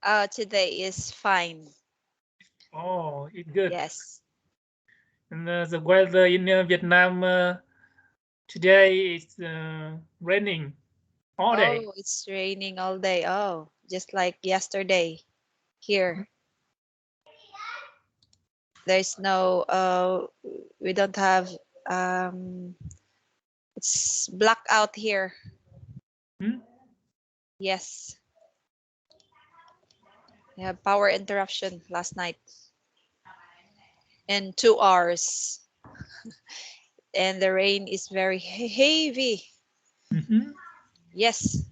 Today is fine. Oh, it's good. Yes. And the weather in Vietnam today is raining all day. Oh, it's raining all day. Oh, just like yesterday here. There's no we don't have um it's black out here. Hmm? Yes. We have power interruption last night in 2 hours. And the rain is very heavy. Mm-hmm. Yes.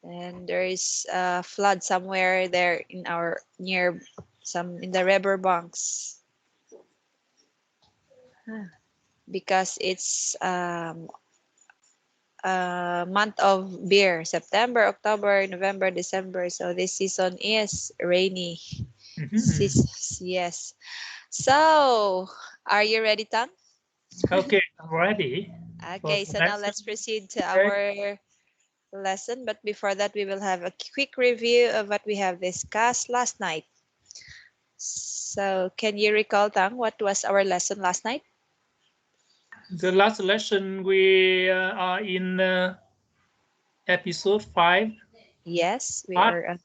And there is a flood somewhere there in our near some in the river banks. Huh. Because it's a month of beer, September, October, November, December. So this season is rainy. Mm-hmm. Yes. So, are you ready, Tang? Okay, I'm ready for Okay, the so now lesson. let's proceed to Okay. our lesson. But before that, we will have a quick review of what we have discussed last night. So, can you recall, Tang, what was our lesson last night? The last lesson we are in episode 5, Yes, we part are.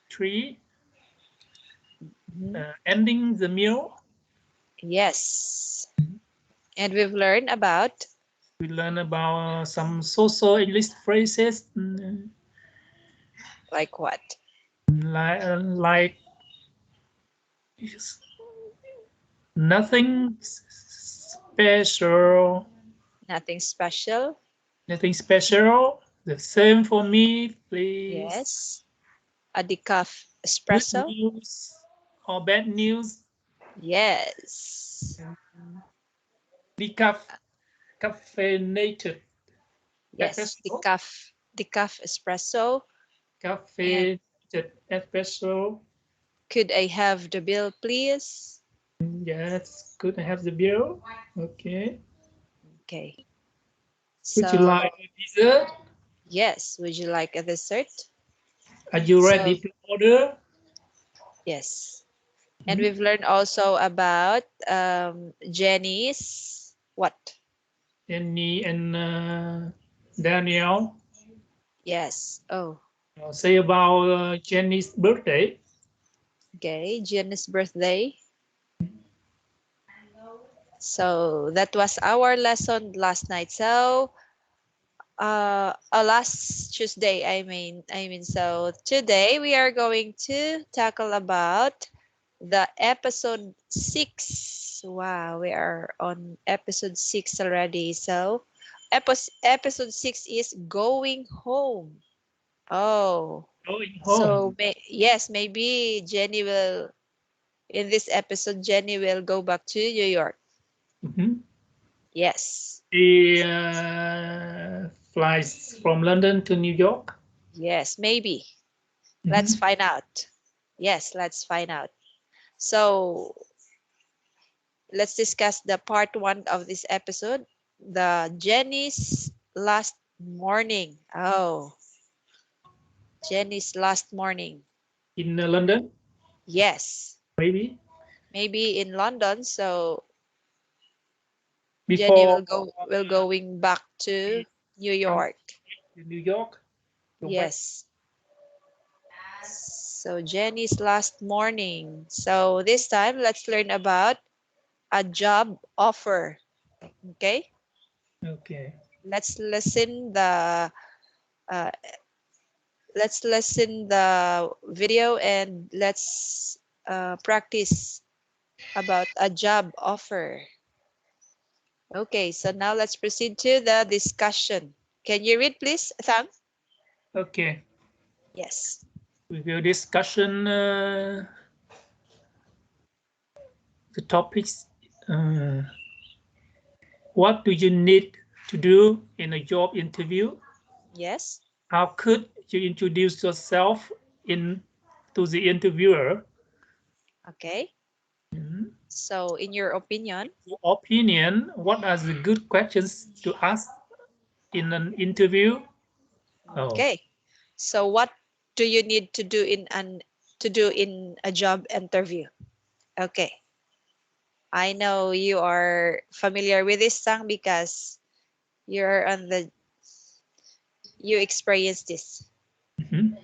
3, Mhm. ending the meal. Yes. And we've learned about We learn about some social English phrases like what? like nothing special, Nothing special. nothing special. The same for me, please. Yes. A decaf Good espresso. news or bad news. Yes. Decaf, caffeinated Yes. espresso, Decaf espresso. And caffeinated espresso. could I have the bill, please? Yes, good to have the bill. Okay. Okay. Would you So, like a dessert? yes. Would you like a dessert? Are you So, ready to order? yes. And Hmm? we've learned also about Jenny's what? Jenny and Daniel. Yes. Oh, Say about Jenny's birthday. okay. Jenny's birthday. So that was our lesson last night. So, last Tuesday, I mean, so today we are going to tackle about the episode 6. Wow, we are on episode 6 already. So, episode 6 is going home. Oh, Going home. so yes, maybe Jenny will, in this episode, Jenny will go back to New York. Mhm. Yes, He flies from London to New York. yes, maybe. Let's Mhm. find out. Yes, let's find out. So let's discuss the part 1 of this episode, the Jenny's last morning. Oh, Jenny's last morning. In London, Yes, maybe maybe in London. So Jenny before will going back to he New come York. to New York, go back. Yes. So Jenny's last morning. So this time let's learn about a job offer. Okay? Okay. Let's listen the uh, let's listen the video and let's practice about a job offer. Okay, so now let's proceed to the discussion. Can you read, please, Thang? Okay. Yes. We will discussion the topics. Uh, what do you need to do in a job interview? Yes. How could you introduce yourself in to the interviewer? Okay. Mhm. So, in your opinion, Your opinion, what are the good questions to ask in an interview? Oh, okay. So, what? do you need to do in a job interview? Okay. I know you are familiar with this song because you're on the you experienced this. Mhm.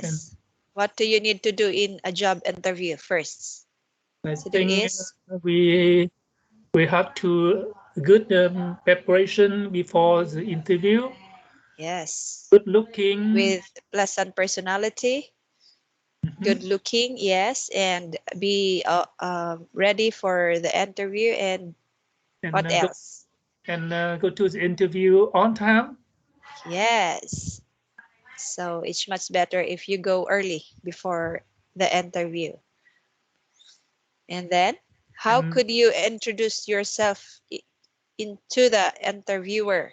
And Yes. What do you need to do in a job interview first? I To do think is we have to good preparation before the interview. yes. Good looking. With pleasant personality, Mhm. good looking, yes, and be ready for the interview. And And what else? go to the interview on time. Yes. So it's much better if you go early before the interview. And then, how And could you introduce yourself into the interviewer?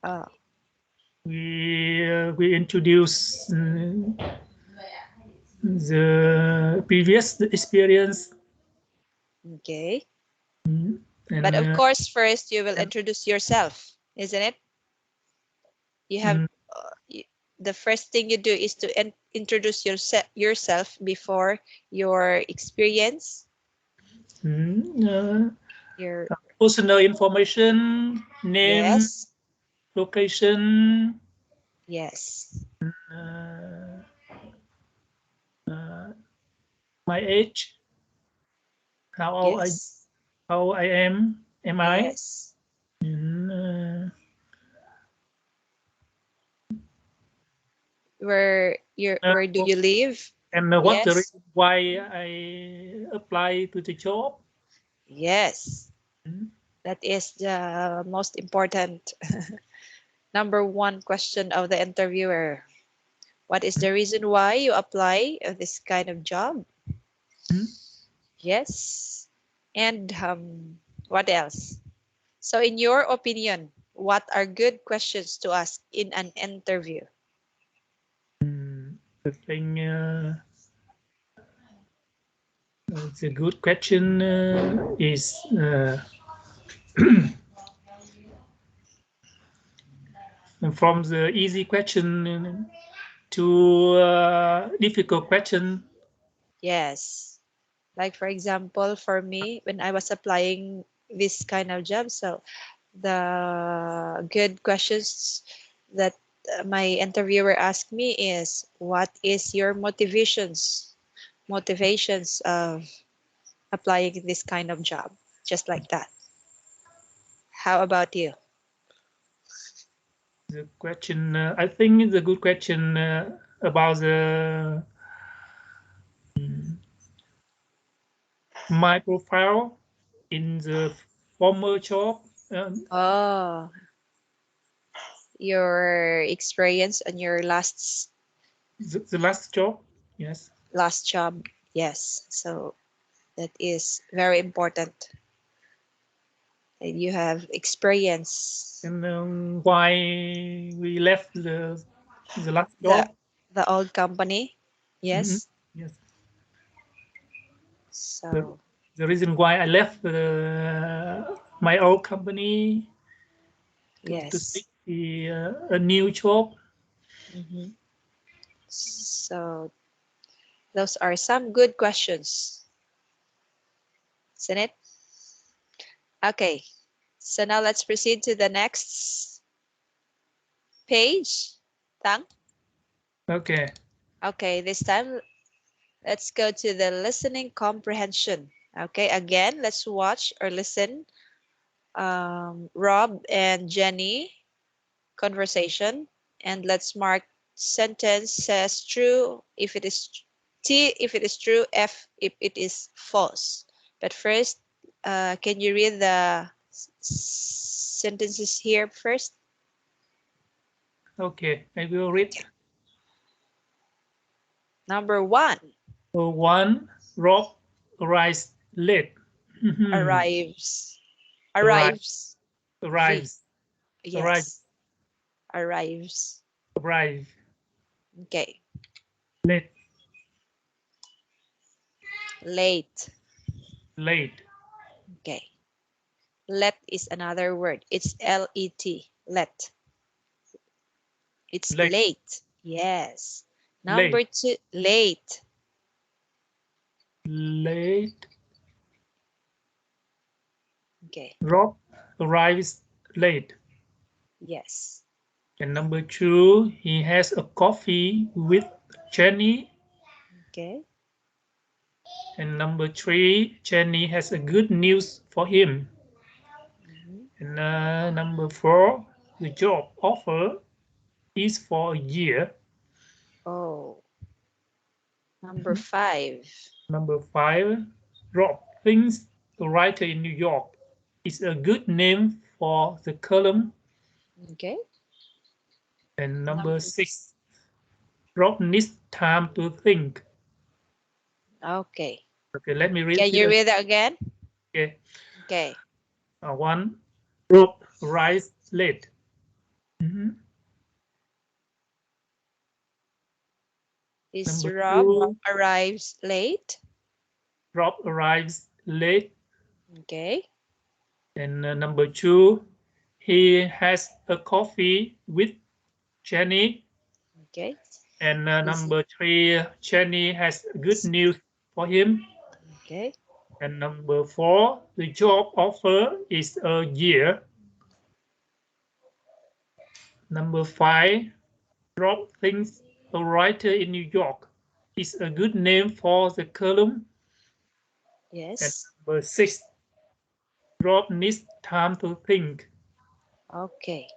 Oh, we introduce the previous experience. okay. But And of course, first you will introduce yourself, isn't it? You have mm, the first thing you do is to introduce yourself before your experience, mm, your personal information, name, yes, location, yes, uh, uh, my age, yes, how I am I, yes, and, uh, where do you live? what the Yes, reason why I apply to the job. yes, Mm, that is the most important number one question of the interviewer. What is mm, the reason why you apply this kind of job? mm. Yes. And what else? So, in your opinion, what are good questions to ask in an interview? The thing, it's a good question is from the easy question to difficult question. Yes. Like, for example, for me, when I was applying this kind of job, so the good questions that my interviewer asked me is, what is your motivations of applying this kind of job? Just like that. How about you? The question, I think, is a good question about the my profile in the former job, Oh, your experience on your the last job. Yes, last job. Yes. So that is very important. That you have experience and why we left the last the job. the old company. Mhm. Yes. Yes, the, So the reason why I left my old company to yes. seek a new job. Hmm. So those are some good questions, isn't it? Okay. So now let's proceed to the next page. Tang. Okay, Okay, this time let's go to the listening comprehension. Okay, again, let's watch or listen Rob and Jenny conversation, and let's mark sentence says true if it is T if it is true, F if it is false. But first, can you read the sentences here first? okay, I will read. Okay. Number one, One, Rob arrives late. Mhm. arrives. Arrive, Arrives. V. arrives, arrive, Yes. Arrives. arrive, Okay. late, Late. late, Okay. Let is another word. It's Let. It's late, late. Yes. Number two, late. Late. Okay. Rob arrives late. Yes. And number two, he has a coffee with Jenny. Okay. And number three, Jenny has a good news for him. Mhm. And number four, the job offer is for a year. Oh, number Mhm. five. Number five, Rob thinks the writer in New York is a good name for the column. Okay. And number Number. six, Rob needs time to think. Okay. Okay, let me read Can it you read that again? again. Okay. One, Rob arrives late. Mhm. Is Number Rob two, arrives late? Rob arrives late. Okay. And number two, he has a coffee with Jenny. Okay. And Is number three, Jenny has good news for him. okay. And number four, the job offer is a year. Number five, Rob thinks a writer in New York is a good name for the column. And Yes. number six, Rob needs time to think. Okay.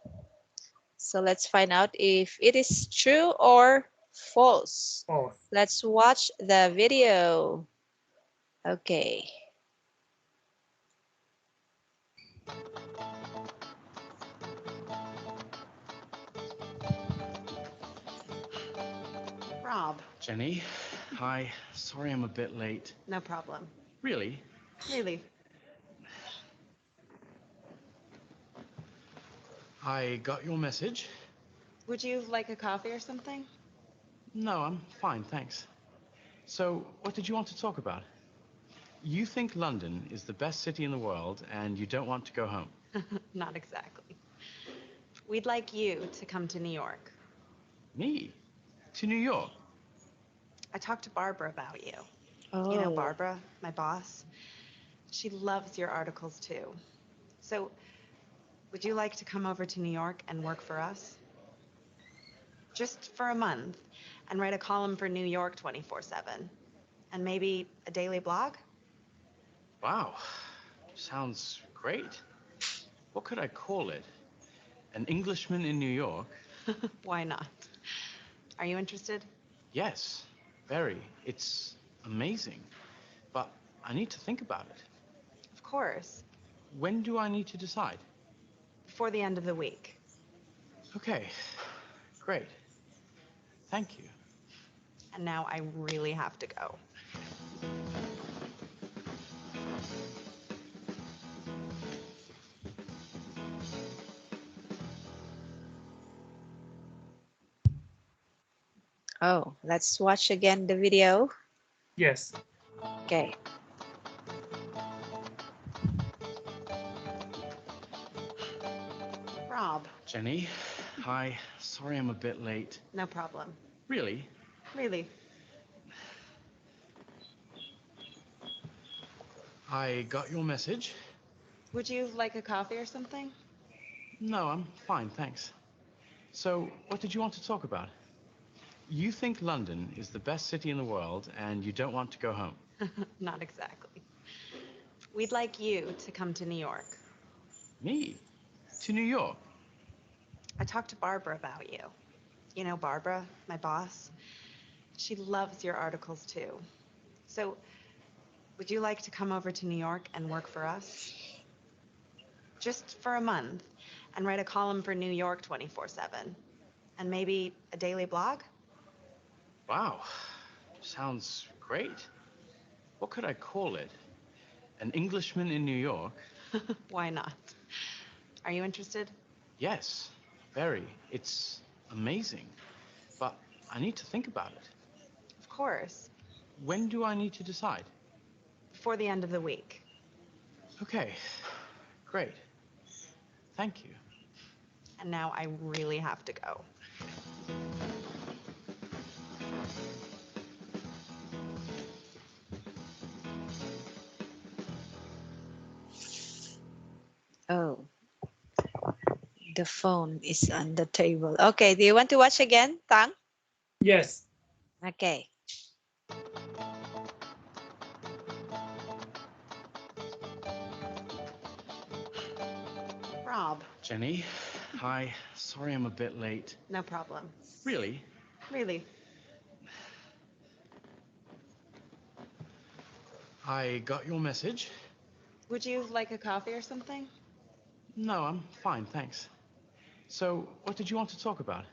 So let's find out if it is true or false. Oh, Let's watch the video. Okay. Rob, Jenny, hi. Sorry I'm a bit late. no problem. Really? Really. I got your message. Would you like a coffee or something? No, I'm fine, thanks. So, what did you want to talk about? You think London is the best city in the world and you don't want to go home. Not exactly. We'd like you to come to New York. Me? To New York? I talked to Barbara about you. You know Oh, Barbara, my boss? She loves your articles too. So, would you like to come over to New York and work for us? Just for a month and write a column for New York 24/7. And maybe a daily blog? Wow. Sounds great. What could I call it? An Englishman in New York? Why not? Are you interested? Yes, very. It's amazing. But I need to think about it. Of course. When do I need to decide? Before the end of the week. Okay, great. Thank you. And now I really have to go. oh, let's watch again the video. yes. Okay. Rob, Jenny, hi. Sorry I'm a bit late. no problem. Really? Really. I got your message. Would you like a coffee or something? No, I'm fine, thanks. So, what did you want to talk about? You think London is the best city in the world and you don't want to go home. Not exactly. We'd like you to come to New York. Me? To New York? I talked to Barbara about you. You know Barbara, my boss? She loves your articles too. So, would you like to come over to New York and work for us? Just for a month and write a column for New York 24/7. And maybe a daily blog? Wow. Sounds great. What could I call it? An Englishman in New York? Why not? Are you interested? Yes, very. It's amazing. But I need to think about it. Of course. When do I need to decide? Before the end of the week. Okay, great. Thank you. And now I really have to go. The phone is on the table. Okay, do you want to watch again, Thang? Yes. Okay. Rob, Jenny, hi. Sorry I'm a bit late. no problem. Really? Really. I got your message. Would you like a coffee or something? No, I'm fine, thanks. So, what did you want to talk about?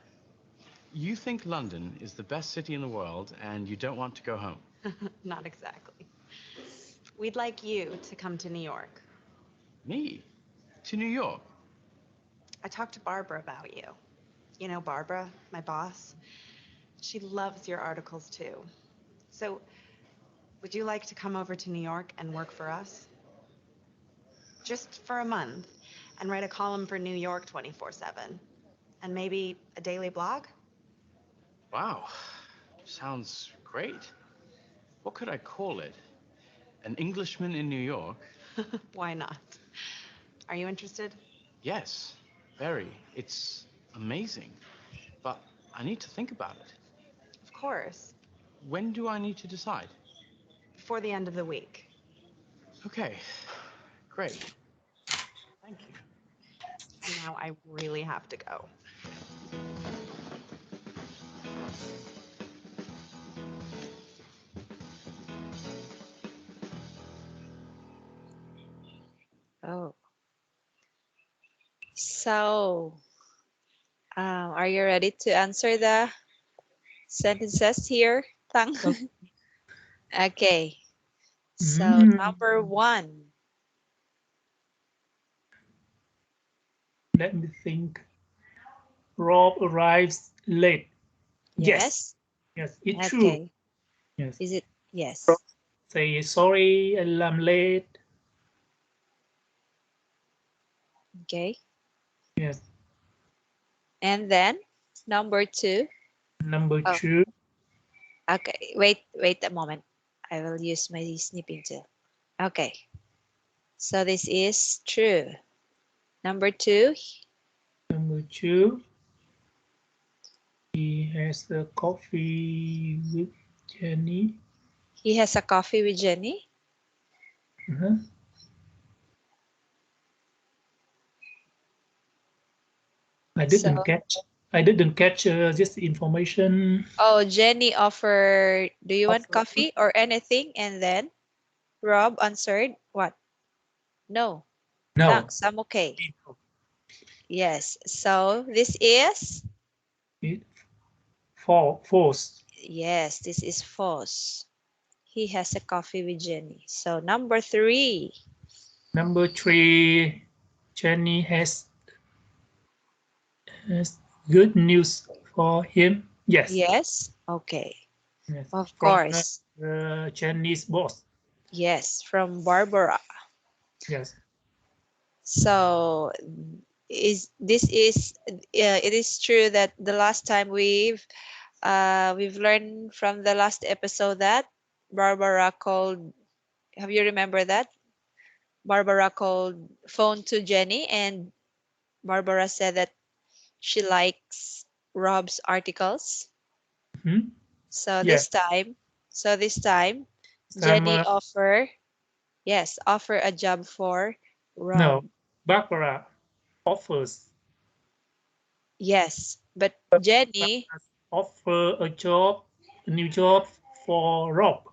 You think London is the best city in the world and you don't want to go home. Not exactly. We'd like you to come to New York. Me? To New York? I talked to Barbara about you. You know Barbara, my boss? She loves your articles too. So, would you like to come over to New York and work for us? Just for a month and write a column for New York 24/7. And maybe a daily blog? Wow. Sounds great. What could I call it? An Englishman in New York? Why not? Are you interested? Yes, very. It's amazing. But I need to think about it. Of course. When do I need to decide? Before the end of the week. Okay, great. Thank you. Now I really have to go. Oh. So, are you ready to answer the sentences here, Thang? Okay. So, number 1. Let me think. Rob arrives late. Yes. Yes. Yes, it's true. Okay. Yes. Is it? Rob Yes. say sorry, I'm late. Okay. Yes. And then number 2. Number Oh, 2. okay. Wait a moment. I will use my snipping tool. Okay. So this is true. Number 2. Number 2. He has a coffee with Jenny. He has a coffee with Jenny. Uh-huh. I didn't catch this information. Oh, Jenny offered, do you want Offer. coffee or anything? And then Rob answered, what? No, No. thanks, I'm okay. Yes, so this is? It false. Yes, this is false. He has a coffee with Jenny. So number 3. Number 3, Jenny has good news for him. Yes. Yes, okay. Yes. Of From course. Jenny's boss. Yes, from Barbara. Yes. So it is true that the last time we've learned from the last episode that Barbara called, have you remember that? Barbara called phone to Jenny and Barbara said that she likes Rob's articles. Hmm? So Yes. this time Some, Jenny offer a job for no, Rob. Barbara offers. Yes, but Jenny, Offer a new job for Rob.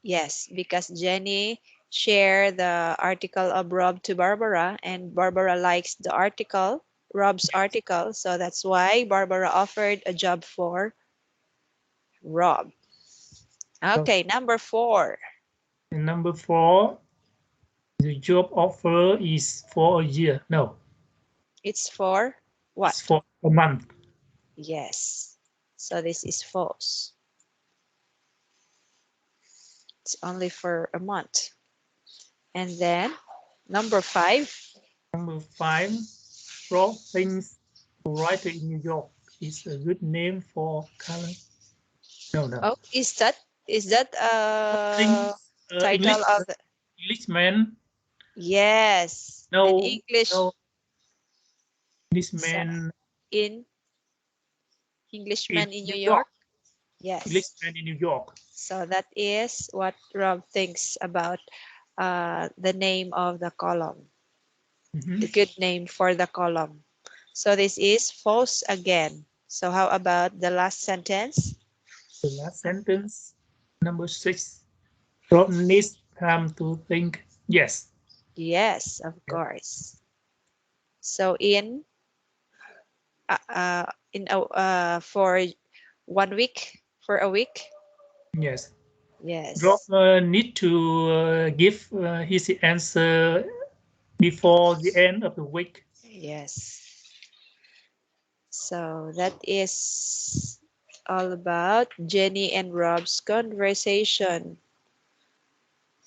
yes, because Jenny shared the article of Rob to Barbara and Barbara likes the article, Rob's article, so that's why Barbara offered a job for Rob. Okay, number 4. And number 4, the job offer is for a year. No, It's for what? it's for a month. Yes. So this is false. It's only for a month. And then number 5. Number 5, Rob thinks a writer in New York is a good name for color. No. Oh, is that title of the, Englishman. yes, in No, English. no. Englishman in Englishman in New New York. York. Yes. Englishman in New York. So that is what Rob thinks about the name of the column, the good name for the column. So this is false again. So how about the last sentence? The last sentence, number 6. Rob needs time to think. Yes. Yes, of course. So for 1 week, for a week. Yes. Yes. Rob need to give his answer before the end of the week. Yes. So that is all about Jenny and Rob's conversation.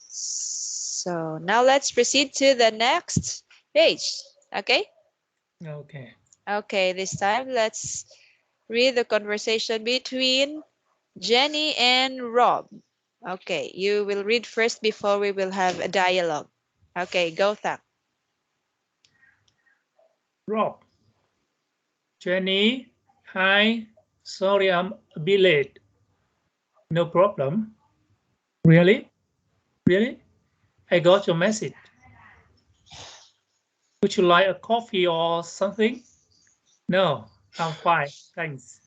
So now let's proceed to the next page. Okay? Okay. Okay, this time let's read the conversation between Jenny and Rob. Okay, you will read first before we will have a dialogue. Okay, go Thang. Rob. Jenny. Hi. Sorry, I'm a bit late. No problem. Really? Really? I got your message. Would you like a coffee or something? No, I'm fine. Thanks.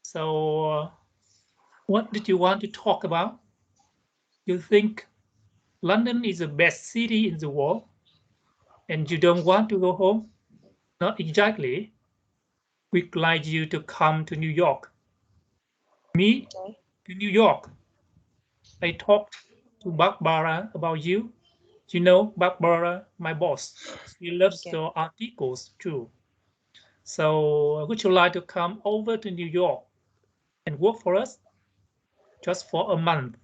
So, what did you want to talk about? You think London is the best city in the world and you don't want to go home? Not exactly. We'd like you to come to New York. Me? Okay. To New York. I talked to Barbara about you. You know Barbara, my boss. She loves Okay. your articles too. So would you like to come over to New York and work for us just for a month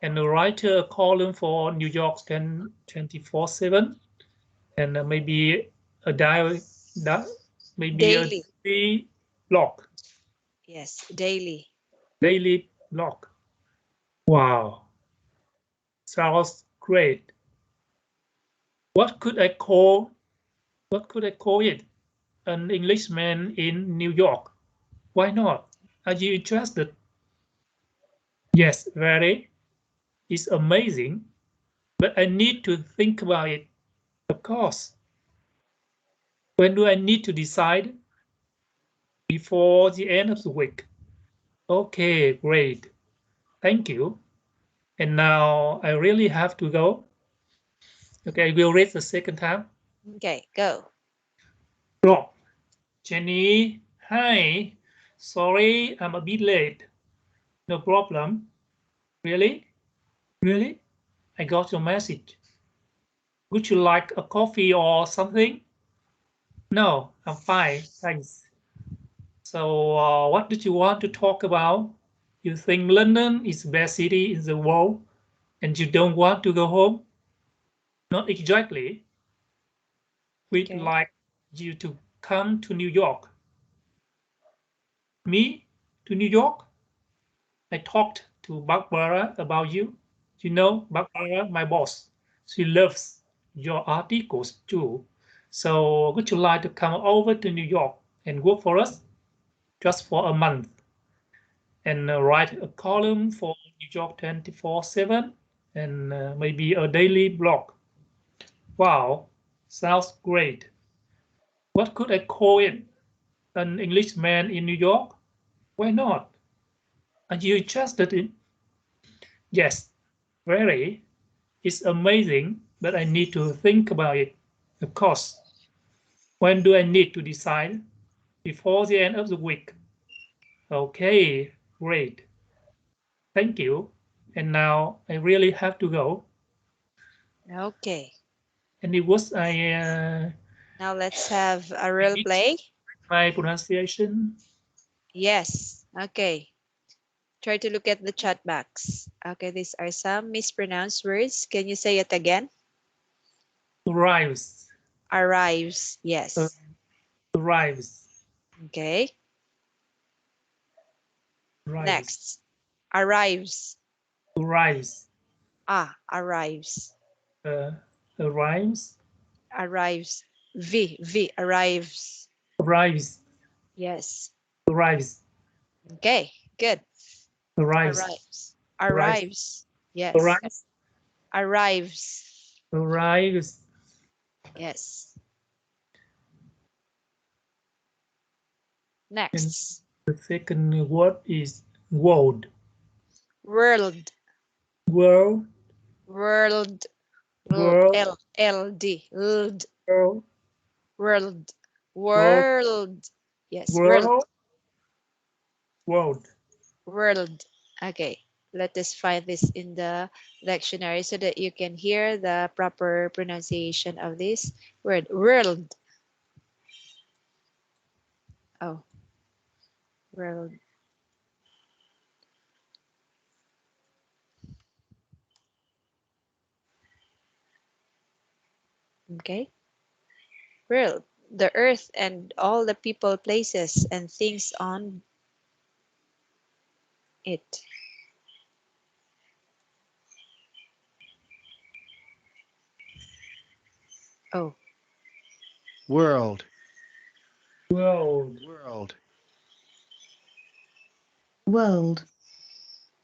and write a column for New York 24/7 and maybe a diary, maybe a Daily. daily blog, Yes, daily. daily blog. Wow, sounds great. What could I call? What could I call it? An Englishman in New York. Why not? Are you interested? Yes, very. It's amazing, but I need to think about it. Of course. When do I need to decide? Before the end of the week. Okay, great. Thank you. And now I really have to go. Okay, I will read the second time. Okay, go. Rob. Jenny, hi. Sorry, I'm a bit late. No problem. Really? Really? I got your message. Would you like a coffee or something? No, I'm fine, thanks. So, what did you want to talk about? You think London is the best city in the world and you don't want to go home? Not exactly. We'd Okay. like you to come to New York. Me? To New York? I talked to Barbara about you. You know Barbara, my boss. She loves your articles too. So would you like to come over to New York and work for us just for a month and write a column for New York 24/7 and maybe a daily blog? Wow, sounds great. What could I call it? An Englishman in New York? Why not? Are you interested in? Yes, very. It's amazing, but I need to think about it. Of course. When do I need to decide? Before the end of the week. Okay, great. Thank you. And now I really have to go. Okay. And it was Now let's have a I role need play. my pronunciation. Yes. Okay. Try to look at the chat box. Okay, these are some mispronounced words. Can you say it again? Arrives. Arrives. Uh, Yes. arrives. Okay. Arrives. Next. Arrives. Arrives. Arrives. Arrives. Arrives. V, arrives. Arrives. Yes. Arrives. Okay, good. Arrives. Arrives. Arrives. Arrives. Yes. Arrives. Arrives. Arrives. Yes. And Next. the second word is world. World. World. World. World. World. L-D. World. World. World. World. World. Yes, world. World. World. World. Okay. Let us find this in the dictionary so that you can hear the proper pronunciation of this word. World. Oh, world. Okay. World. The earth and all the people, places, and things on it. Oh, World. World. World. World.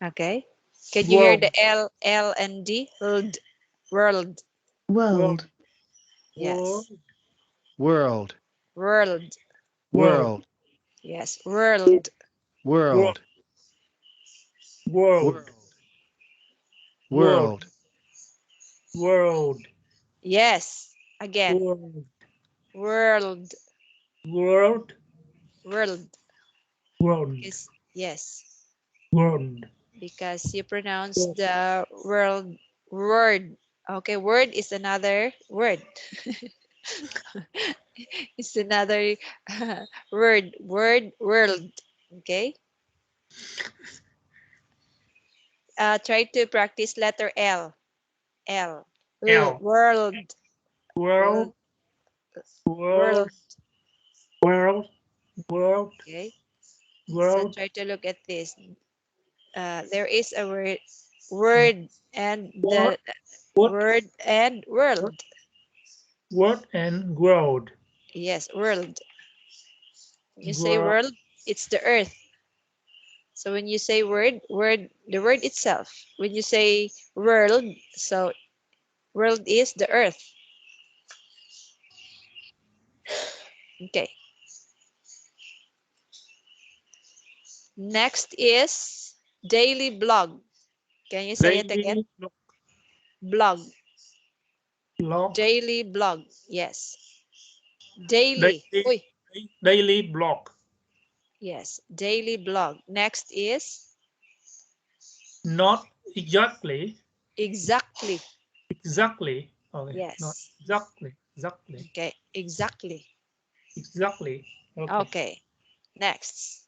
okay. Can you hear World. the L and D? World. World. World. World. Yes. World. World. World. World. Yes. World. World. World. World. World. World. World. Yes. Again. World. World. World. World. World. Yes. World. Because you pronounce the world word. Okay, word is another word. It's another word. Word, world. Okay. Try to practice letter L. L. L. World. World. World. World. World. World. Okay. So World. try to look at this. There is a word and What? the What? word and world. What and world. Yes, world. When you say World. world, it's the earth. So when you say word, the word itself. When you say world, so world is the earth. Okay. Next is daily blog. Can you say it again? Daily Blog. blog. Daily blog. Yes. Daily. Daily. Uy. Daily blog. Yes. Daily blog. Next is Not exactly. exactly. Exactly. Okay. Not Yes. exactly. Exactly. Okay. Exactly. Exactly. Okay. Okay. Next.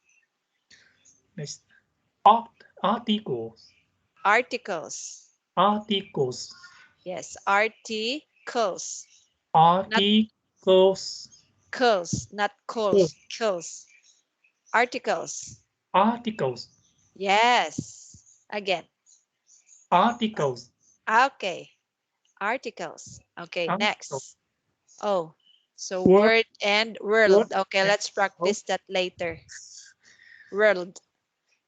Next. Articles. Articles. Articles. Yes. Articles. Not Articles. curls, not calls. Kills. Articles. Articles. Yes. Again. Articles. Okay. Articles. Okay, Articles. next. Oh, so Word. word and Word. world. Okay, And let's practice that later. World.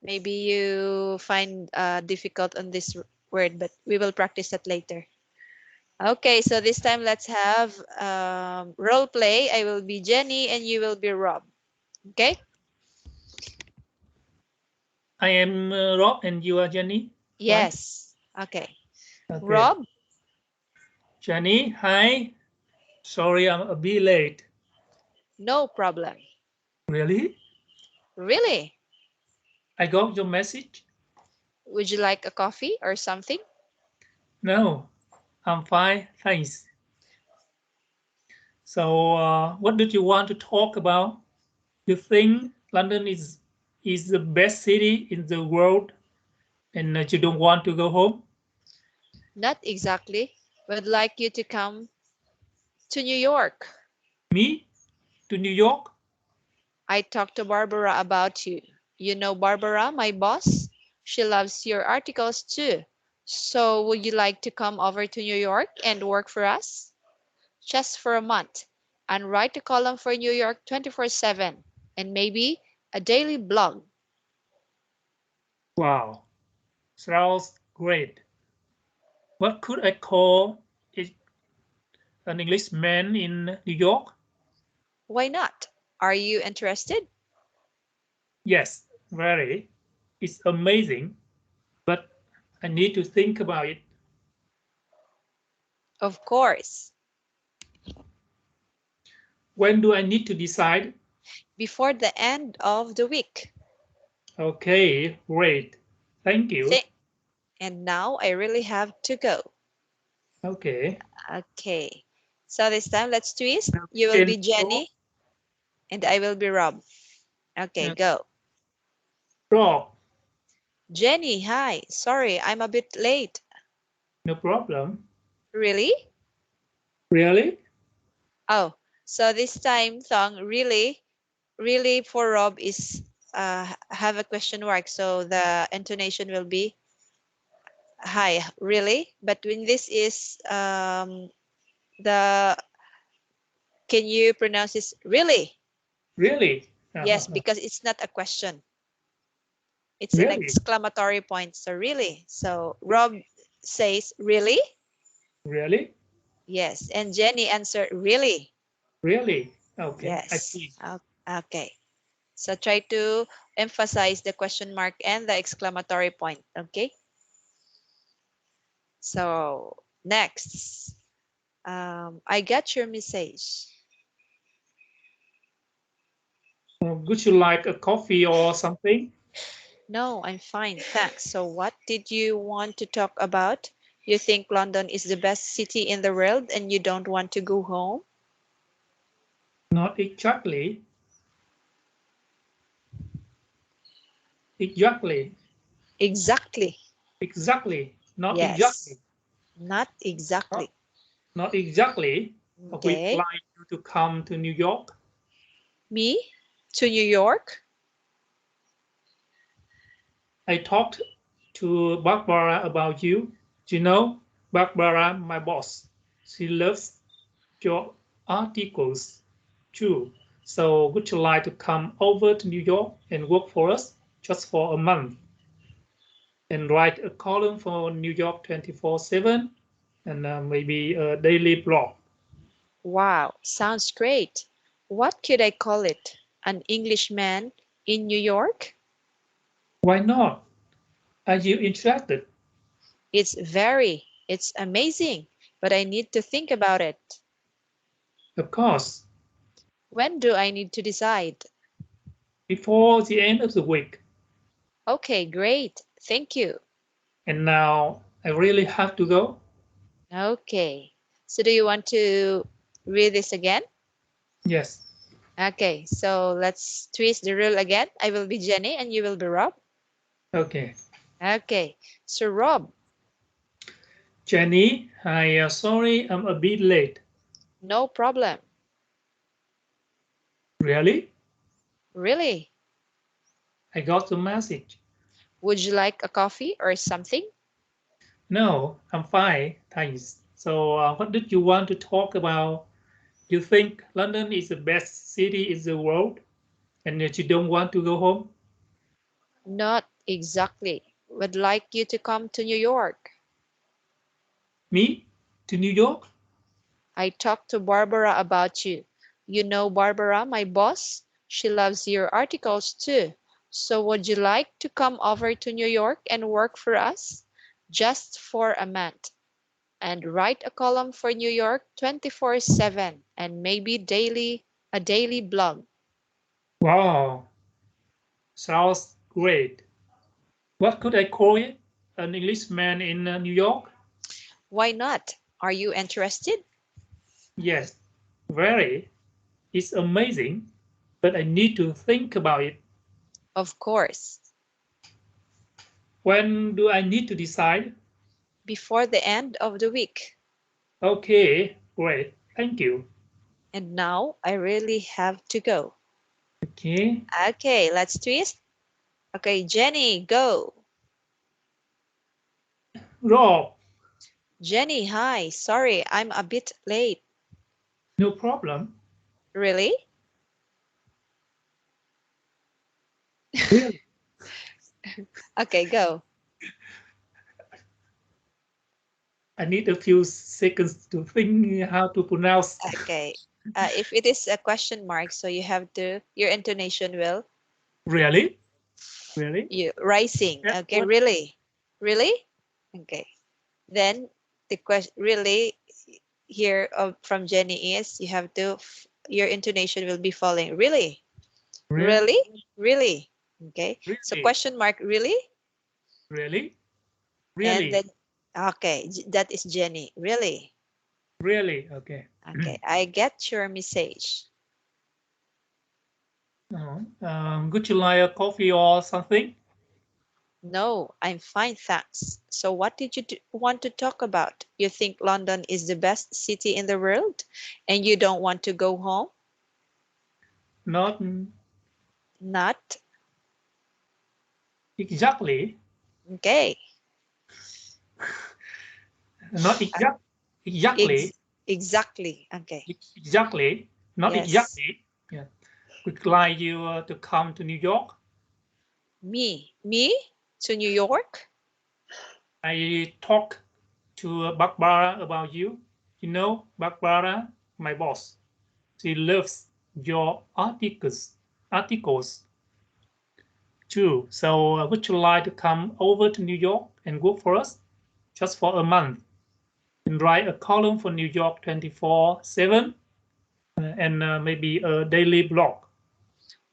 Maybe you find difficult on this word, but we will practice that later. Okay, so this time let's have role play. I will be Jenny and you will be Rob. Okay? I am Rob and you are Jenny, right? Yes. Okay. Okay. Rob, Jenny, hi. Sorry, I'm a bit late. no problem. Really? Really? I got your message? Would you like a coffee or something? No, I'm fine, thanks. So, what did you want to talk about? You think London is the best city in the world, and you don't want to go home? Not exactly. Would like you to come to New York. Me to New York? I talked to Barbara about you. You know Barbara, my boss? She loves your articles too. So would you like to come over to New York and work for us? Just for a month. and write a column for New York 24/7 and maybe a daily blog. Wow, sounds great. What could I call it? An Englishman in New York? Why not? Are you interested? Yes, very. It's amazing, but I need to think about it. Of course. When do I need to decide? Before the end of the week. Okay, great. Thank you. And now I really have to go. Okay. Okay. So this time let's twist. You will And be Jenny and I will be Rob. Okay, go. Rob, Jenny, hi. Sorry, I'm a bit late. no problem. Really? Really? Oh, so this time, Thong, really for Rob is have a question mark. So the intonation will be hi, really? But when this is the can you pronounce this really? Really? Yes, because it's not a question. It's an Really? exclamatory point. So really. So Rob says really? Really? Yes. And Jenny answered really. Really? Okay, I Yes. see. Okay. So try to emphasize the question mark and the exclamatory point. Okay. So next, I got your message. Would you like a coffee or something? No, I'm fine, thanks. So what did you want to talk about? You think London is the best city in the world and you don't want to go home? Not exactly. Exactly. Exactly. Exactly. Not Yes. exactly. Not Not, exactly. not exactly. We'd Okay. like you to come to New York. Me? To New York? I talked to Barbara about you. You know, Barbara, my boss. She loves your articles too. So would you like to come over to New York and work for us just for a month and write a column for New York 24/7 and maybe a daily blog? Wow, sounds great. What could I call it? An Englishman in New York? Why not? Are you interested? It's amazing, but I need to think about it. Of course, When do I need to decide? before the end of the week. Okay, great. Thank you. And now I really have to go. Okay. So do you want to read this again? Yes. Okay, so let's twist the rule again. I will be Jenny and you will be Rob. Okay. Okay, so Rob, Jenny, I sorry I'm a bit late. no problem. Really? Really? I got the message. Would you like a coffee or something? No, I'm fine, thanks. So, what did you want to talk about? You think London is the best city in the world, and that you don't want to go home? Not exactly. Would like you to come to New York. Me? To New York? I talked to Barbara about you. You know Barbara, my boss? She loves your articles too. So would you like to come over to New York and work for us? Just for a month. And write a column for New York 24/7 and maybe a daily blog. Wow, sounds great. What could I call it? An Englishman in New York? Why not? Are you interested? Yes, very. It's amazing, but I need to think about it. Of course. When do I need to decide? Before the end of the week. Okay, great. Thank you. And now I really have to go. Okay. Okay, let's twist. Okay, Jenny, go. Rob, Jenny, hi. Sorry, I'm a bit late. no problem. Really? Really? Okay, go. I need a few seconds to think how to pronounce. Okay. If it is a question mark, so you have to, your intonation will, Really? Really? you rising. That Okay, what? really? Really? Okay. Then the question really here from Jenny is you have to, your intonation will be falling. Really? Really? Really? Really? Okay. So Really? question mark, really? Really? And then, Really? okay, that is Jenny. Really? Really? Okay. Okay, I get your message. Would you like a coffee or something? No, I'm fine, thanks. So what did you want to talk about? You think London is the best city in the world and you don't want to go home? Not Not? exactly. Okay. Not Uh, exactly. exactly. Okay. Exactly. Not Yes. exactly. Yeah. Would like you to come to New York. Me? Me? To New York? I talked to Barbara about you. You know, Barbara, my boss. She loves your articles too. So would you like to come over to New York and work for us just for a month and write a column for New York 24/7 and maybe a daily blog?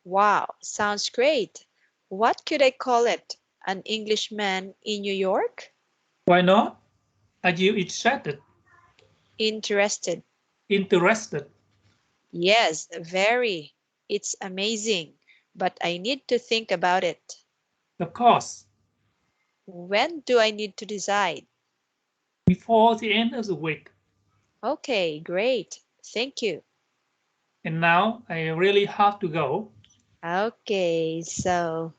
Wow, sounds great. What could I call it? An Englishman in New York? Why not? Are you interested? Interested. Interested? Yes, very. It's amazing, but I need to think about it. Of course. When do I need to decide? Before the end of the week. Okay, great. Thank you. And now I really have to go. Okay, so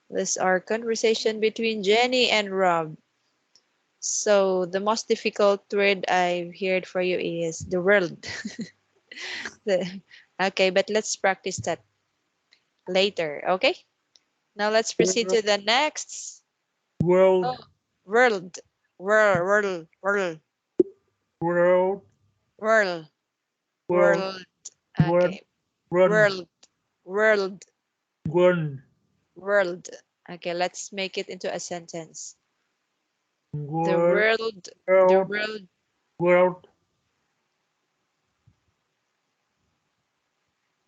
this is our conversation between Jenny and Rob. So the most difficult word I've heard for you is the world. Okay, but let's practice that later. Okay, now let's proceed to the next. Oh, World, world, world, world, world, world, world, world. world, Okay, world, world, world, world, world. Okay, let's make it into a sentence. The world, world, the world, world, world,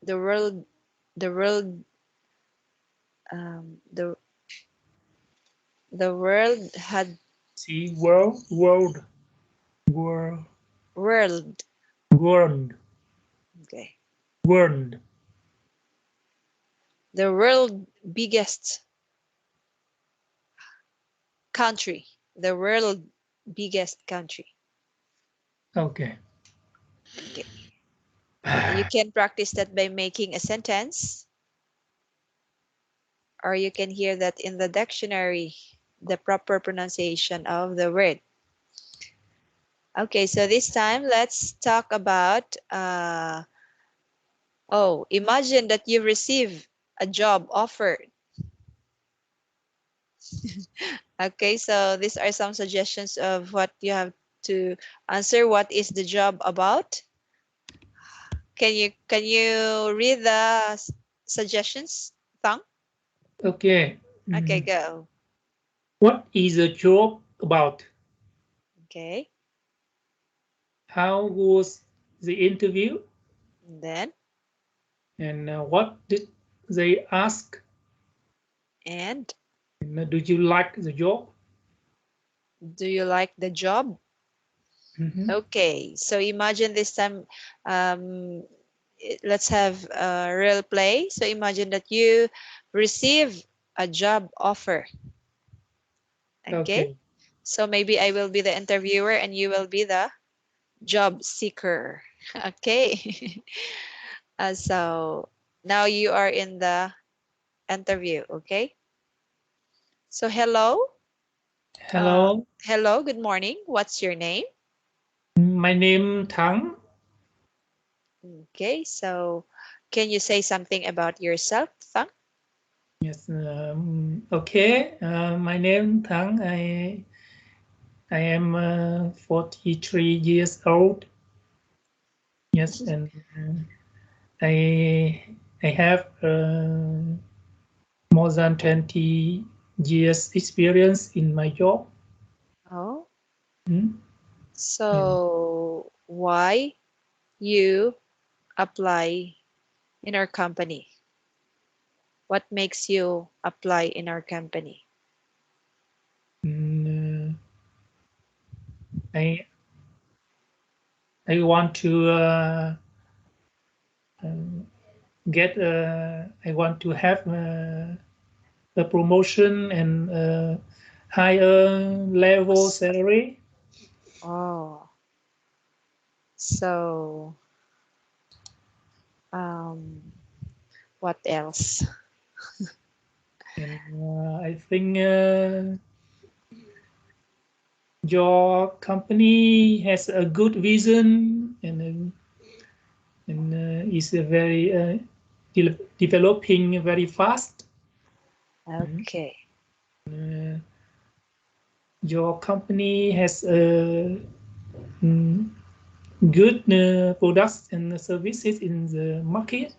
the world, the world, um, the the world had see, world, world, world, world. world, Okay, world, the world biggest country. The world biggest country. okay. Okay, you can practice that by making a sentence, or you can hear that in the dictionary, the proper pronunciation of the word. Okay, so this time let's talk about oh, imagine that you receive a job offer. Okay, so these are some suggestions of what you have to answer. What is the job about? Can you read the suggestions, Thang? Okay. Okay, go. What is a job about? Okay, How was the interview? and then And what did they ask? and And, do you like the job? do you like the job? Mhm. Okay, so imagine this time, let's have a real play. So imagine that you receive a job offer. Okay, Okay. so maybe I will be the interviewer and you will be the job seeker. Okay, so now you are in the interview. Okay, so uh, Hello, hello, good morning. What's your name? my name Thang. Okay, so can you say something about yourself, Thang? Yes. Okay. My name Thang. I am 43 years old. Yes, and I I have more than 20 years experience in my job. Oh, Mm. And so why you apply in our company? What makes you apply in our company? mm, I I want to um, get I want to have a promotion and higher level salary. Oh, so um, what else? And I think your company has a good vision and is a very developing very fast. Mm. Okay, Uh, your company has a mm, good products and services in the market.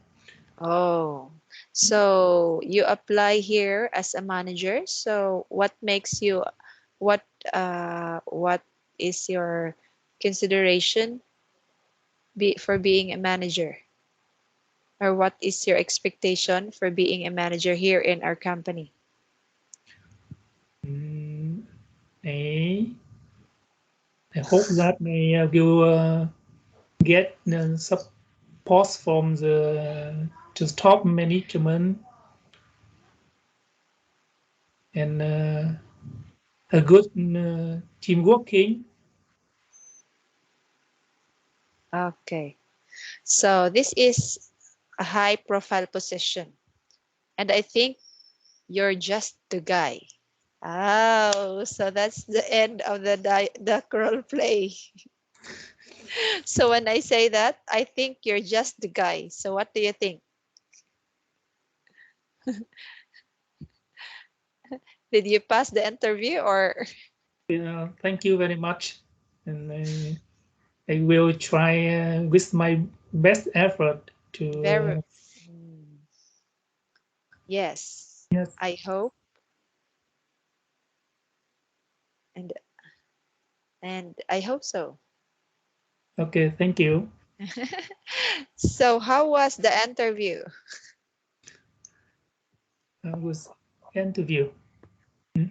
oh, so you apply here as a manager. So what makes you, what what is your consideration for being a manager? Or what is your expectation for being a manager here in our company? Mm, I, I hope that I will get support from the top management and a good team working. Okay. So this is a high profile position. And I think you're just the guy. Oh, so that's the end of the role play. So when I say that, I think you're just the guy. So what do you think? Did you pass the interview or Thank you very much, and I will try with my best effort very? to Mm, yes, yes. I hope and I hope so. Okay, thank you. So how was the interview? Was interview. Mm.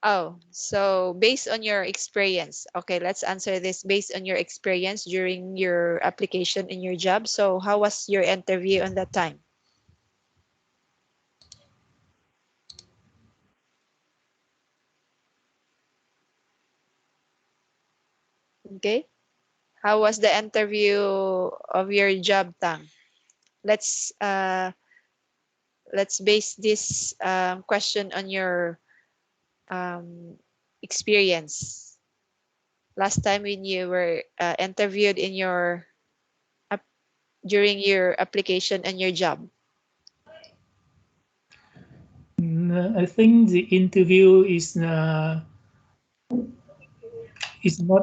Oh, so based on your experience, okay, let's answer this based on your experience during your application in your job. So how was your interview on that time? Okay. How was the interview of your job, Tang? Let's uh let's base this question on your experience. Last time when you were interviewed in your during your application and your job. I think the interview is not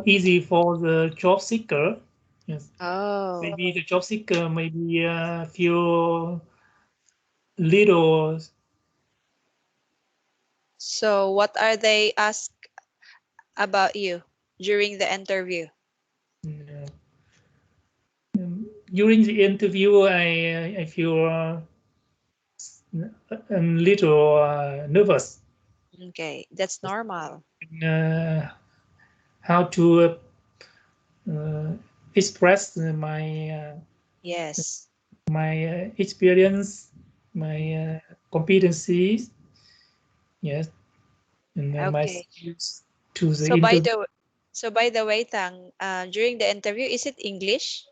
easy for the job seeker. Yes, Oh, maybe the job seeker maybe feel little. so what are they ask about you during the interview? uh, During the interview, I feel a little nervous. Okay, that's normal. Uh, how to express Yes. my experience, my competencies, yes, and my Okay. skills to the So by interview. the so by the way, Tang, during the interview, is it English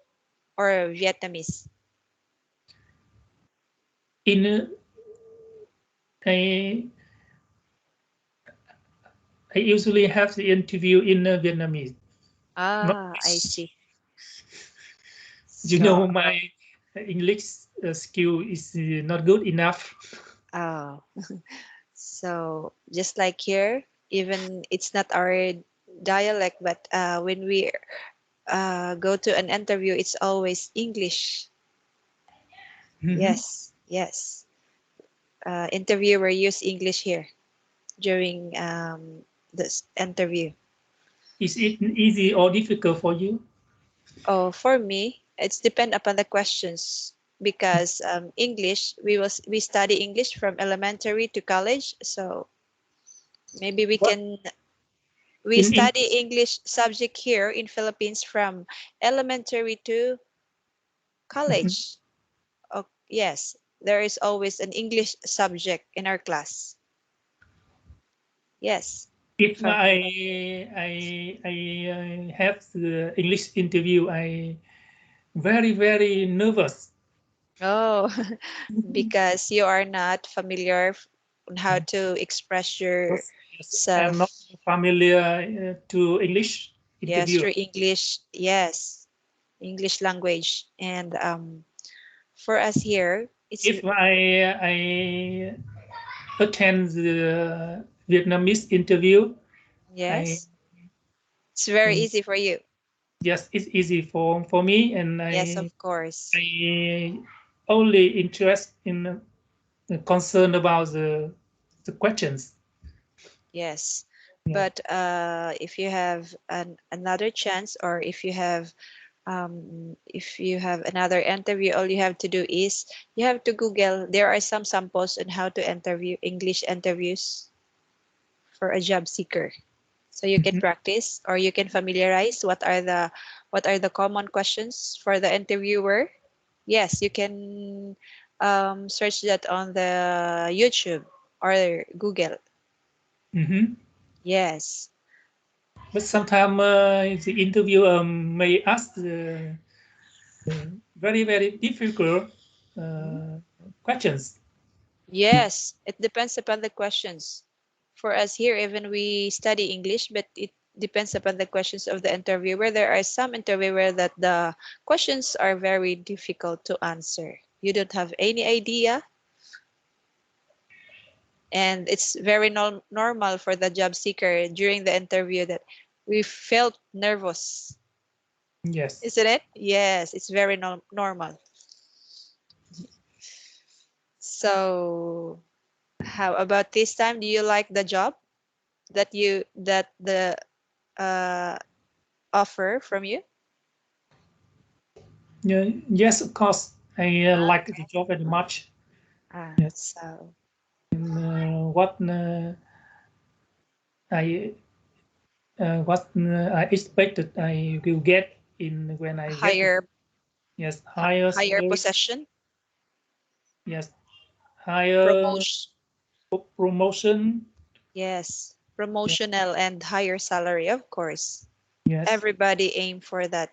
or Vietnamese? In I I usually have the interview in Vietnamese. Not Ah, I see. You So, know, my English skill is not good enough. oh, so just like here, even it's not our dialect, but when we go to an interview, it's always English. Mhm. Yes, yes. Interviewer use English here during this interview. Is it easy or difficult for you? Oh, for me, it's depend upon the questions because English we study English from elementary to college, so maybe What we in study English? English subject here in Philippines from elementary to Mhm. college. Oh, yes, there is always an English subject in our class. Yes, If from I have the English interview, I very nervous. oh, because you are not familiar on how to express Because yes, I am yourself. not familiar to English Yes, interview. through English. Yes, English language. And for us here, it's If I attend the Vietnamese interview, I yes, it's very mm, easy for you. yes, it's easy for me, and Yes, of course. I only interest in concern about the questions. Yes. Yeah. But if you have another chance, or if you have another interview, all you have to do is you have to Google. There are some samples on how to interview English interviews for a job seeker. So you can Mhm. practice, or you can familiarize what are the common questions for the interviewer. Yes, you can search that on the YouTube or Google. Mhm. Yes. But sometimes the interviewer may ask very difficult Mhm. uh, questions. Yes, it depends upon the questions. For us here, even we study English, but it depends upon the questions of the interviewer. There are some interviewer that the questions are very difficult to answer. You don't have any idea, and it's very normal for the job seeker during the interview that we felt nervous, Yes. isn't it? Yes, it's very normal. So how about this time, do you like the job that the uh, offer from you? Yeah, yes, of course. I like the Okay. job very much. Ah, Yes. so And, what I I expected I will get in when I get the higher yes higher higher salary. possession, Yes, higher promotion. promotion. Yes, Yeah. promotional and higher salary, of course. Yes. Everybody aim for that.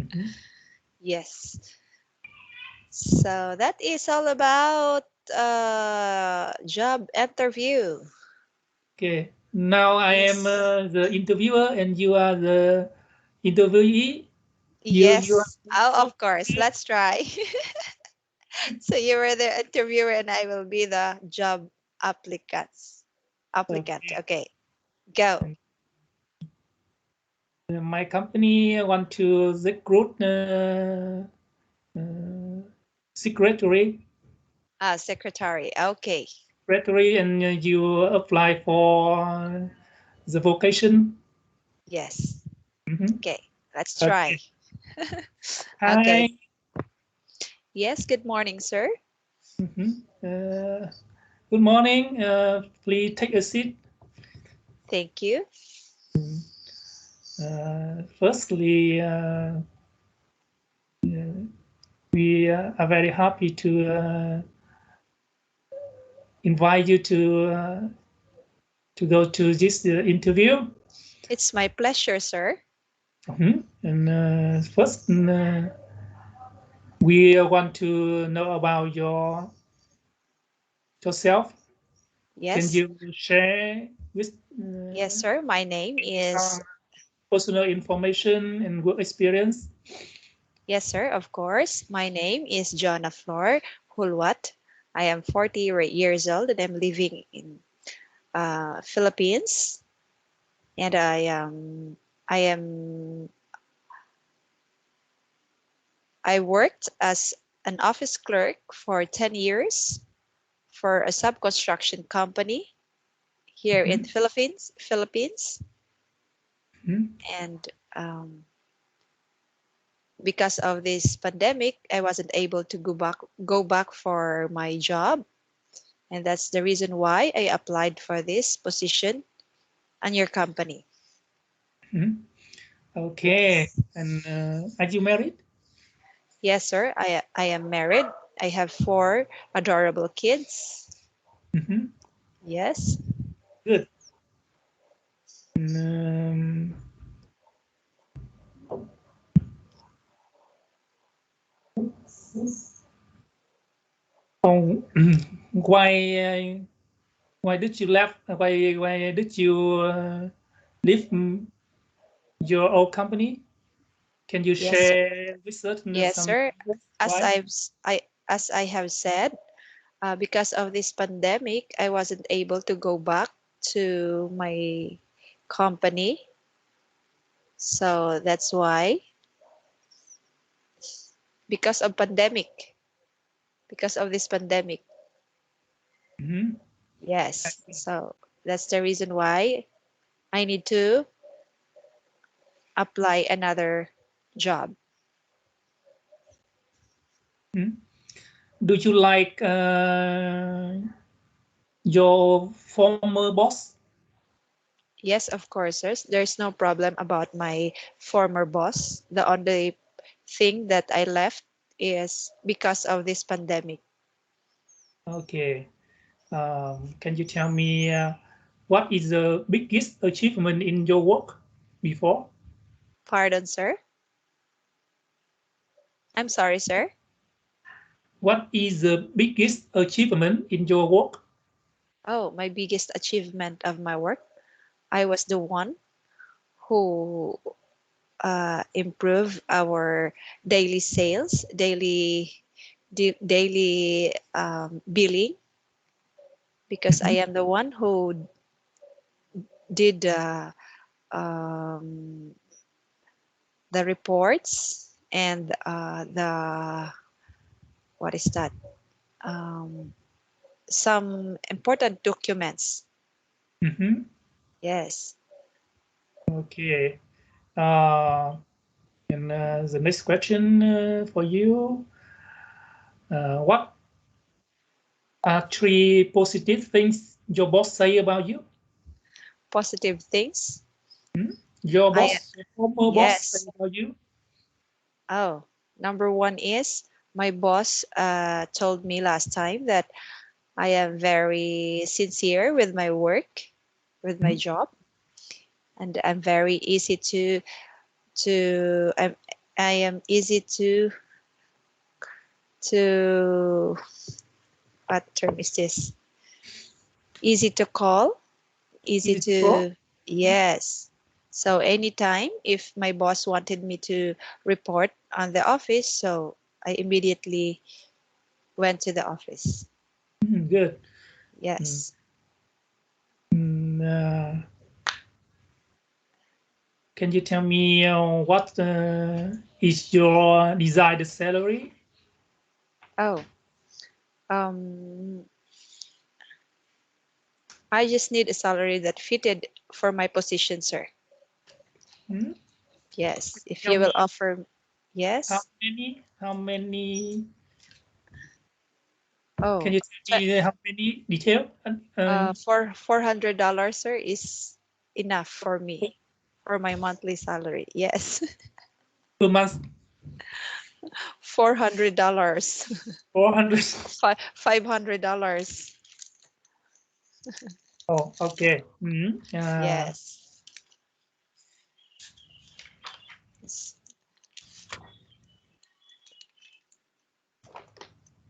Mhm. Yes. So that is all about job interview. Okay. Now I am Yes. the interviewer and you are the interviewee. You are Yes. Oh, of course. Let's try. So you were the interviewer and I will be the job applicants. Applicant. okay. Okay. Go. And, my company want to recruit uh, secretary, Ah, secretary. Okay. secretary, and you apply for the vocation. Yes. Mhm. Okay. Let's try. Okay. Okay. Hi. Yes. Good morning, sir. Mhm. Good morning. Please take a seat. Thank you. Firstly, we are very happy to invite you to go to this interview. It's my pleasure, sir. Mhm. And first, we want to know about yourself. Can Yes. you share with Yes, sir. My name is some personal information and work experience? Yes, sir, of course. My name is Jonna Flor Hulwat. I am 40 years old and I'm living in Philippines. And I am I worked as an office clerk for 10 years for a sub-construction company here in Philippines. And because of this pandemic, I wasn't able to go back for my job, and that's the reason why I applied for this position on your company. Okay. Yes. And are you married? Yes, sir. I am married. I have four adorable kids. Yes. Good. And, oh, why why did you left? Why did you leave your old company? Can you Yes, sir. share with us Yes, some sir. reasons As why? I've s- I as I have said, because of this pandemic, I wasn't able to go back to my company. So that's why, because of pandemic, because of this pandemic. Yes. So that's the reason why I need to apply another job. Do you like your former boss? Yes, of course, there's no problem about my former boss. The only thing that I left is because of this pandemic. Okay. Can you tell me what is the biggest achievement in your work before? Pardon, sir? I'm sorry, sir. What is the biggest achievement in your work? Oh, my biggest achievement of my work, I was the one who improve our daily sales, daily billing, because I am the one who did um, the reports and the what is that? Um, some important documents. Mm-hmm. Yes. Okay. Uh, and the next question for you. What are three positive things your boss say about you? Positive things. Hmm? Your I boss, your former boss say Yes. about you? Oh, number one is my boss told me last time that I am very sincere with my work, with my Hmm? job, and I'm very easy to I am easy to what term is this? Easy to call, easy Is it true? to yes. So anytime if my boss wanted me to report on the office, so I immediately went to the office. Good. Mm. Yes. Mm, can you tell me what is your desired salary? Oh, um, I just need a salary that fitted for my position, sir. Hmm? Yes. If Tell you will me offer, how yes. many? How many? Can Oh, you tell me how many detail? for $400, sir, is enough for me for my monthly salary. Yes. Per month, $400. 400. $500. Oh, okay. Yes. Yes.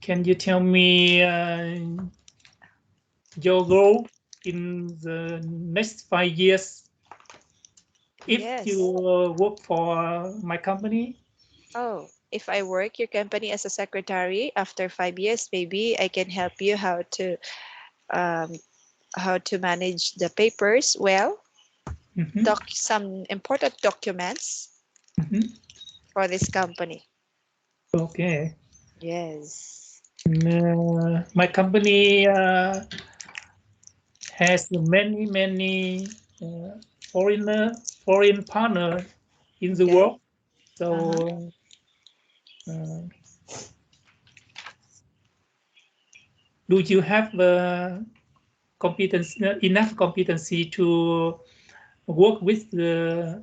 Can you tell me your goal in the next 5 years if you Yes. work for my company? Oh. if I work your company as a secretary after 5 years, maybe I can help you um, how to manage the papers well, Mhm. some important documents Mhm. for this company. Okay. Yes. My company has many uh, foreign partner in the Okay. world. Uh-huh. So uh, do you have competence enough competency to work with the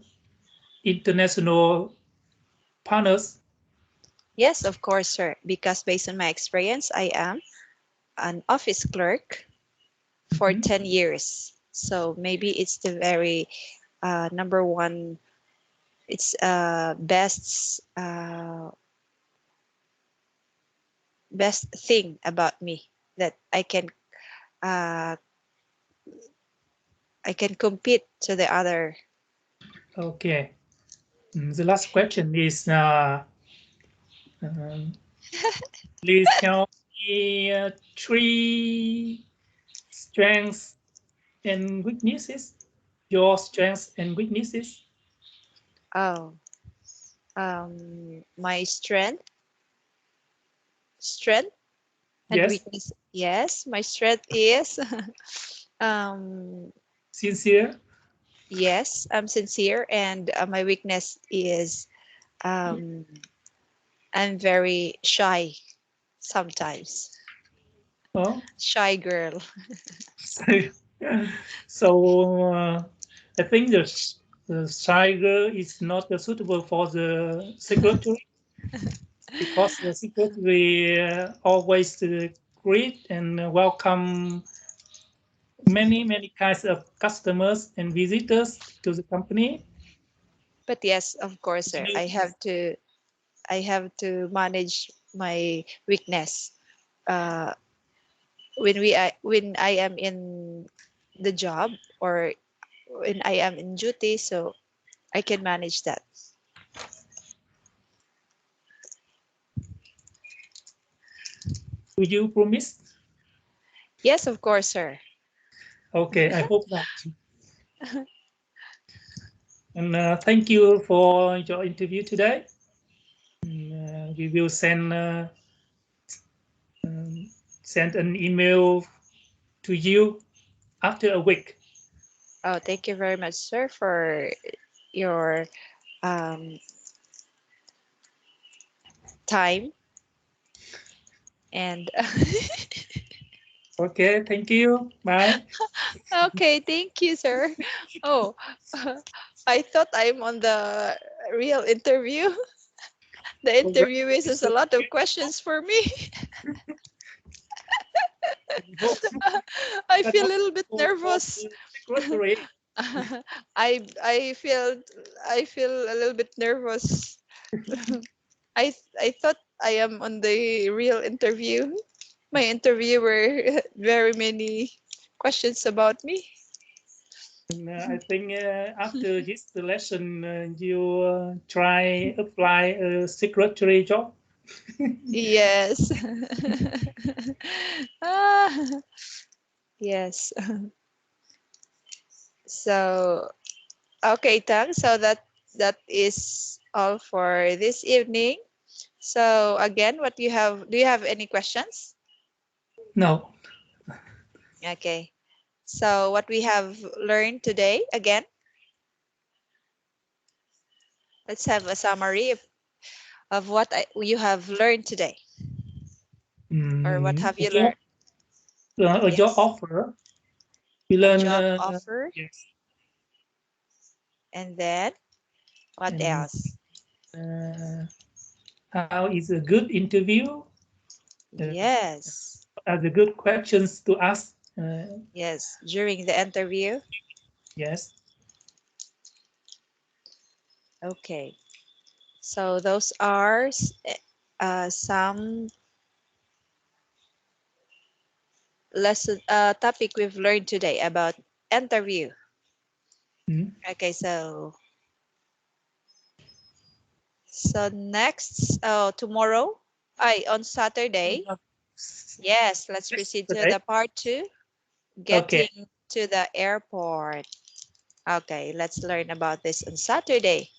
international partners? Yes, of course, sir. Because based on my experience, I am an office clerk for Mhm. 10 years. So maybe it's the very number one, it's best thing about me that uh, I can compete to the other. Okay. The last question is um, please tell me three strengths and weaknesses. Your strengths and weaknesses. Oh, my strength and Yes, weakness. Yes, my strength is um, sincere. yes, I'm sincere, and my weakness is um, I'm very shy sometimes. Oh, Shy girl. so, so I think the tiger is not suitable for the secretary because the secretary always greet and welcome many kinds of customers and visitors to the company. But yes, of course, sir. You I have to manage my weakness. Uh, when I am in the job or when I am in duty, so I can manage that. do you promise? Yes, of course, sir. Okay, I hope that. And thank you for your interview today. We will um, send an email to you after a week. Oh, thank you very much, sir, for your um, time and Okay, thank you. Bye. okay, thank you, sir. Oh, I thought I'm on the real interview. The interviewee has a lot of questions for me. I But feel a not little bit for nervous. the secretary. I feel a little bit nervous. I thought I am on the real interview. My interviewer very many questions about me. And, I think after this lesson, you try apply a secretary job. Yes. Ah, yes. So okay, Tang. So that is all for this evening. So again, what you have? Do you have any questions? No. Okay. So what we have learned today again, let's have a summary of what you have learned today, or what have you learned? A job Yes, offer. We a learn job offer, yes, and then what and else? uh, how is a good interview? Uh, Yes, are the good questions to ask? yes. During the interview. Yes. Okay. So those are some lesson topic we've learned today about interview. Mm. Okay, so So next, tomorrow, on Saturday. Yes, let's proceed to Today. the part 2, Okay. getting to the airport. Okay, let's learn about this on Saturday.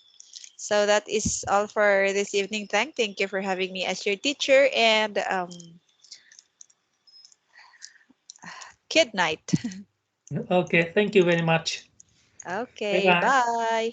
So that is all for this evening. Thank you for having me as your teacher, and kid night. Okay. Thank you very much. Bye Okay, bye. bye.